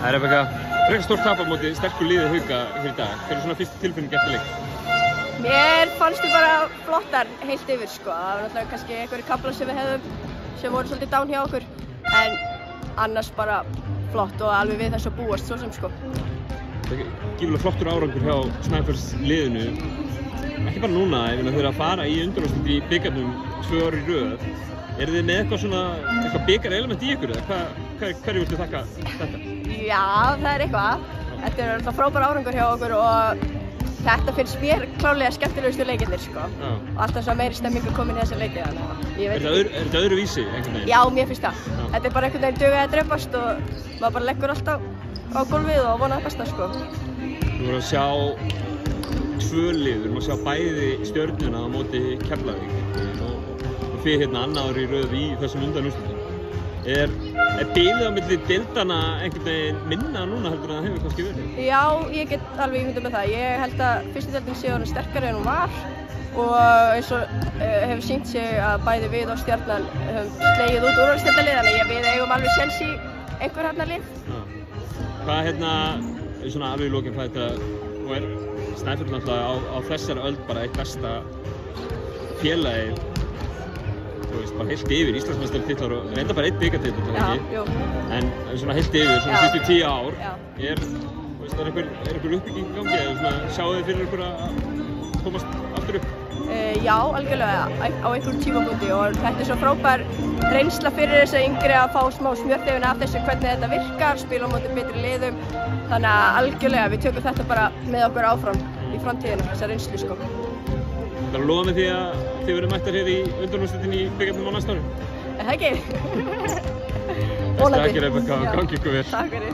Það er frekar stórt tap á móti sterku liði Hauka hér í dag. Hver er svona fyrstu tilfinning eftir leik? Mér fannst þið bara flottar heilt yfir sko. Það var náttúrulega kannski einhverjir kaflar sem við hefðum sem voru svolítið down hjá okkur. En annars bara flott og alveg við þess að búast svo sem sko. Það er gífurlega flottur árangur hjá Snæfells liðinu. Ekki bara núna, ef þeir eru að fara í undanúrslit í bikarnum 2 ár í röð. Eru þið með eitthvað bikarelement í ykkur eða hverju viltu þakka þetta? Já, það er eitthvað. Þetta er náttúrulega frábær árangur hjá okkur og þetta finnst mér klárlega skemmtilegustu leikirnir sko. Og alltaf svo meiri stemmingu komin í þessi leiki þannig að Er þetta öðruvísi einhvern veginn? Já, mér finnst það. Þetta er bara einhvern veginn dugað að drepast og maður bara leggur alltaf á gólfið og vonar það besta sko. Við vorum að sjá 2 lið, við vorum að sjá bæði Stjörnuna á móti Keflavík og fyrir hérna annað ár í röð í þessum undanúrslitum. Er bilið á milli deildanna einhvern veginn minna núna heldur en það hefur kannski verið? Já, ég get alveg ímyndað með það. Ég held að fyrstu deildin sé orðin sterkari en hún var og eins og hefur sýnt sig að bæði við og Stjarnan höfum slegið út úrvalsdeildarlið þannig að við eigum alveg séns í einhver hérna lið. Hvað svona alveg í lokin hvað þetta og er Snæfell náttúrulega á þessari öld bara eitt besta félagið bara heilt yfir Íslandsmeistaratitil og reynda bara 1 bikartitil en svona heilt yfir svona síðustu 10 ár er einhver uppbygging í gangi eða sjáu þið fyrir ykkur að komast aftur upp? Já, algjörlega á einhverjum tímapunkti og þetta er svo frábær reynsla fyrir þess yngri að fá smá smjörþefinn af þessu hvernig þetta virkar, spila á móti betri liðum þannig að algjörlega við tökum þetta bara með okkur áfram í framtíðinu, þessa reynslu sko. Það er að lofa með því að þið verðum mættar hér í undanúrslitin í bikarnum á næsta ári? Það ekki? Besta aðgerð Rebekka, gangi ykkur vel. Takk fyrir.